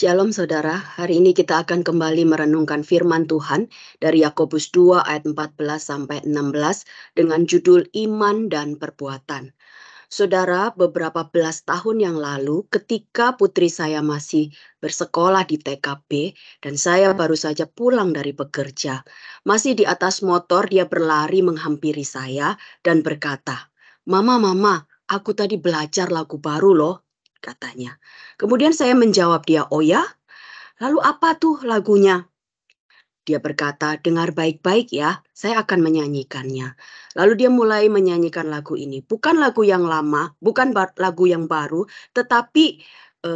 Shalom saudara, hari ini kita akan kembali merenungkan firman Tuhan dari Yakobus 2 ayat 14 sampai 16 dengan judul Iman dan Perbuatan. Saudara, beberapa belas tahun yang lalu ketika putri saya masih bersekolah di TKP dan saya baru saja pulang dari bekerja, masih di atas motor dia berlari menghampiri saya dan berkata, "Mama, aku tadi belajar lagu baru loh," katanya. Kemudian saya menjawab dia, "Oh ya? Lalu apa tuh lagunya?" Dia berkata, "Dengar baik-baik ya, saya akan menyanyikannya." Lalu dia mulai menyanyikan lagu ini. Bukan lagu yang lama, bukan lagu yang baru, tetapi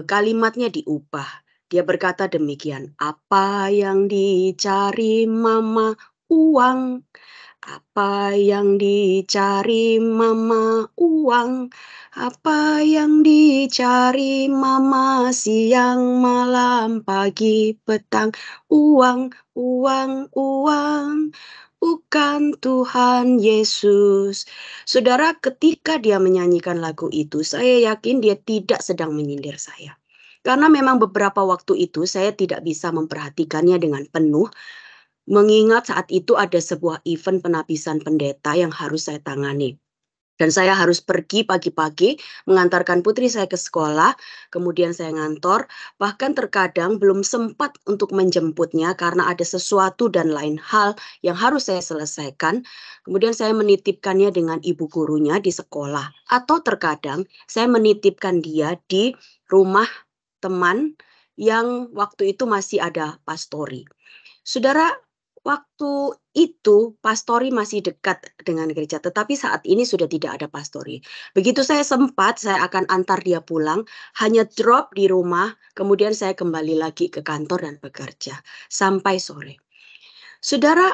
kalimatnya diubah. Dia berkata demikian, "Apa yang dicari mama? Uang. Apa yang dicari mama? Uang. Apa yang dicari mama? Siang, malam, pagi, petang. Uang, uang, uang. Bukan Tuhan Yesus." Saudara, ketika dia menyanyikan lagu itu, saya yakin dia tidak sedang menyindir saya. Karena memang beberapa waktu itu saya tidak bisa memperhatikannya dengan penuh. Mengingat saat itu ada sebuah event penapisan pendeta yang harus saya tangani. Dan saya harus pergi pagi-pagi mengantarkan putri saya ke sekolah, kemudian saya ngantor, bahkan terkadang belum sempat untuk menjemputnya karena ada sesuatu dan lain hal yang harus saya selesaikan. Kemudian saya menitipkannya dengan ibu gurunya di sekolah. Atau terkadang saya menitipkan dia di rumah teman yang waktu itu masih ada pastori. Saudara, waktu itu pastori masih dekat dengan gereja, tetapi saat ini sudah tidak ada pastori. Begitu saya sempat, saya akan antar dia pulang, hanya drop di rumah, kemudian saya kembali lagi ke kantor dan bekerja sampai sore. Saudara,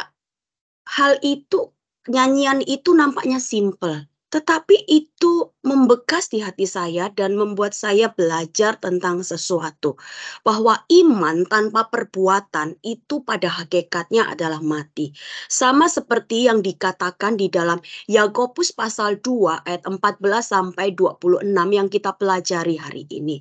hal itu, nyanyian itu nampaknya simpel, tetapi itu membekas di hati saya dan membuat saya belajar tentang sesuatu. Bahwa iman tanpa perbuatan itu pada hakikatnya adalah mati. Sama seperti yang dikatakan di dalam Yakobus pasal 2 ayat 14 sampai 26 yang kita pelajari hari ini.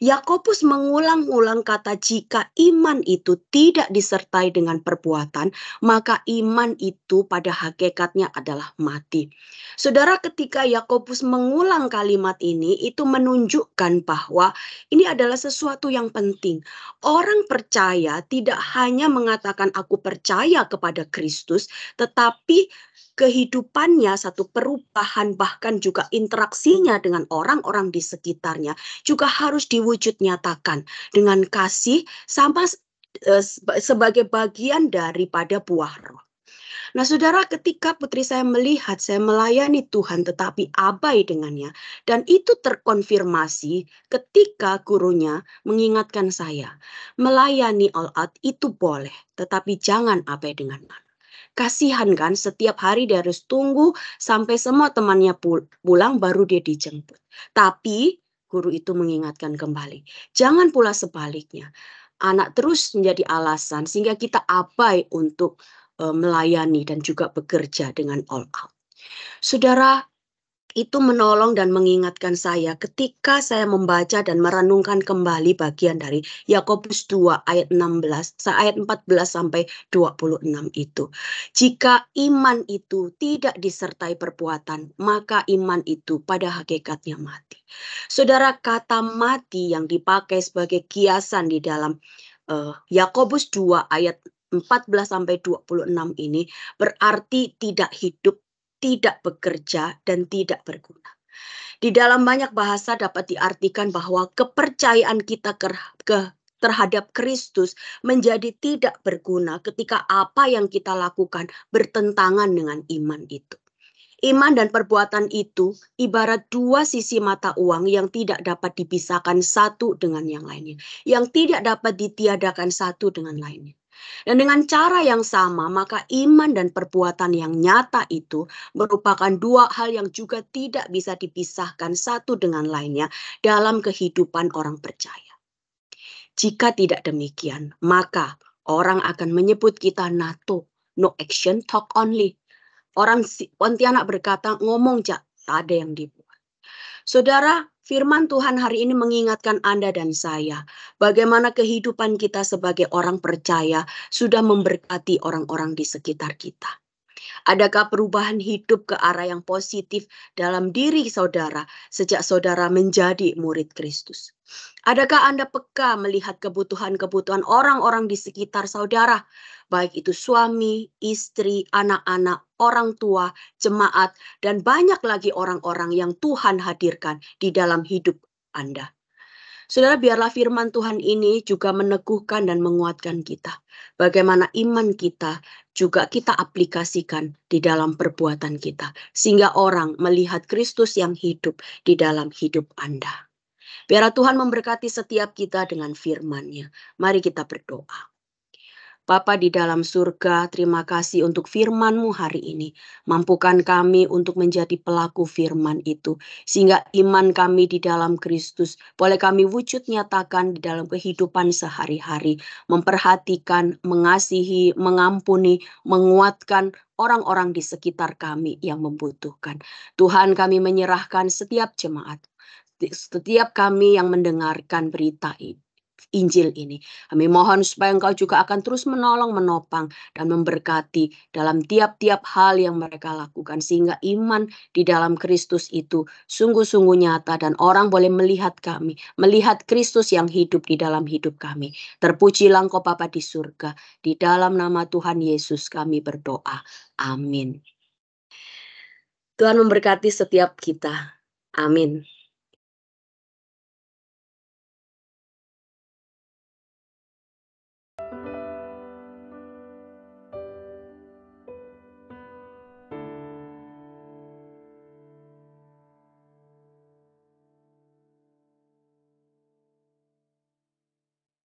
Yakobus mengulang-ulang kata jika iman itu tidak disertai dengan perbuatan, maka iman itu pada hakikatnya adalah mati. Saudara, ketika Yakobus mengulang kalimat ini, itu menunjukkan bahwa ini adalah sesuatu yang penting. Orang percaya tidak hanya mengatakan aku percaya kepada Kristus, tetapi kehidupannya, satu perubahan, bahkan juga interaksinya dengan orang-orang di sekitarnya juga harus diwujud nyatakan dengan kasih sama sebagai bagian daripada buah roh. Nah, saudara, ketika putri saya melihat saya melayani Tuhan tetapi abai dengannya, dan itu terkonfirmasi ketika gurunya mengingatkan saya, melayani all out itu boleh, tetapi jangan abai dengan mana. Kasihan kan, setiap hari dia harus tunggu sampai semua temannya pulang baru dia dijemput. Tapi guru itu mengingatkan kembali, jangan pula sebaliknya. Anak terus menjadi alasan sehingga kita abai untuk melayani dan juga bekerja dengan all out. Saudara, itu menolong dan mengingatkan saya ketika saya membaca dan merenungkan kembali bagian dari Yakobus 2 ayat 16 ayat 14 sampai 26 itu. Jika iman itu tidak disertai perbuatan, maka iman itu pada hakikatnya mati. Saudara, kata mati yang dipakai sebagai kiasan di dalam Yakobus 2 ayat 14 sampai 26 ini berarti tidak hidup, tidak bekerja, dan tidak berguna. Di dalam banyak bahasa dapat diartikan bahwa kepercayaan kita terhadap Kristus menjadi tidak berguna ketika apa yang kita lakukan bertentangan dengan iman itu. Iman dan perbuatan itu ibarat dua sisi mata uang yang tidak dapat dipisahkan satu dengan yang lainnya, yang tidak dapat ditiadakan satu dengan lainnya. Dan dengan cara yang sama, maka iman dan perbuatan yang nyata itu merupakan dua hal yang juga tidak bisa dipisahkan satu dengan lainnya dalam kehidupan orang percaya. Jika tidak demikian, maka orang akan menyebut kita NATO, no action, talk only. Orang Pontianak berkata, ngomong jak, tak ada yang dibuat. Saudara, Firman Tuhan hari ini mengingatkan Anda dan saya, bagaimana kehidupan kita sebagai orang percaya sudah memberkati orang-orang di sekitar kita. Adakah perubahan hidup ke arah yang positif dalam diri saudara sejak saudara menjadi murid Kristus? Adakah Anda peka melihat kebutuhan-kebutuhan orang-orang di sekitar saudara, baik itu suami, istri, anak-anak, orang tua, jemaat, dan banyak lagi orang-orang yang Tuhan hadirkan di dalam hidup Anda? Saudara, biarlah firman Tuhan ini juga meneguhkan dan menguatkan kita. Bagaimana iman kita juga kita aplikasikan di dalam perbuatan kita. Sehingga orang melihat Kristus yang hidup di dalam hidup Anda. Biarlah Tuhan memberkati setiap kita dengan firman-Nya. Mari kita berdoa. Bapa di dalam surga, terima kasih untuk firman-Mu hari ini. Mampukan kami untuk menjadi pelaku firman itu. Sehingga iman kami di dalam Kristus boleh kami wujud nyatakan di dalam kehidupan sehari-hari. Memperhatikan, mengasihi, mengampuni, menguatkan orang-orang di sekitar kami yang membutuhkan. Tuhan, kami menyerahkan setiap jemaat. Setiap kami yang mendengarkan berita ini. Injil ini. Kami mohon supaya Engkau juga akan terus menolong, menopang, dan memberkati dalam tiap-tiap hal yang mereka lakukan. Sehingga iman di dalam Kristus itu sungguh-sungguh nyata dan orang boleh melihat kami. Melihat Kristus yang hidup di dalam hidup kami. Terpujilah Engkau Bapa di surga. Di dalam nama Tuhan Yesus kami berdoa. Amin. Tuhan memberkati setiap kita. Amin.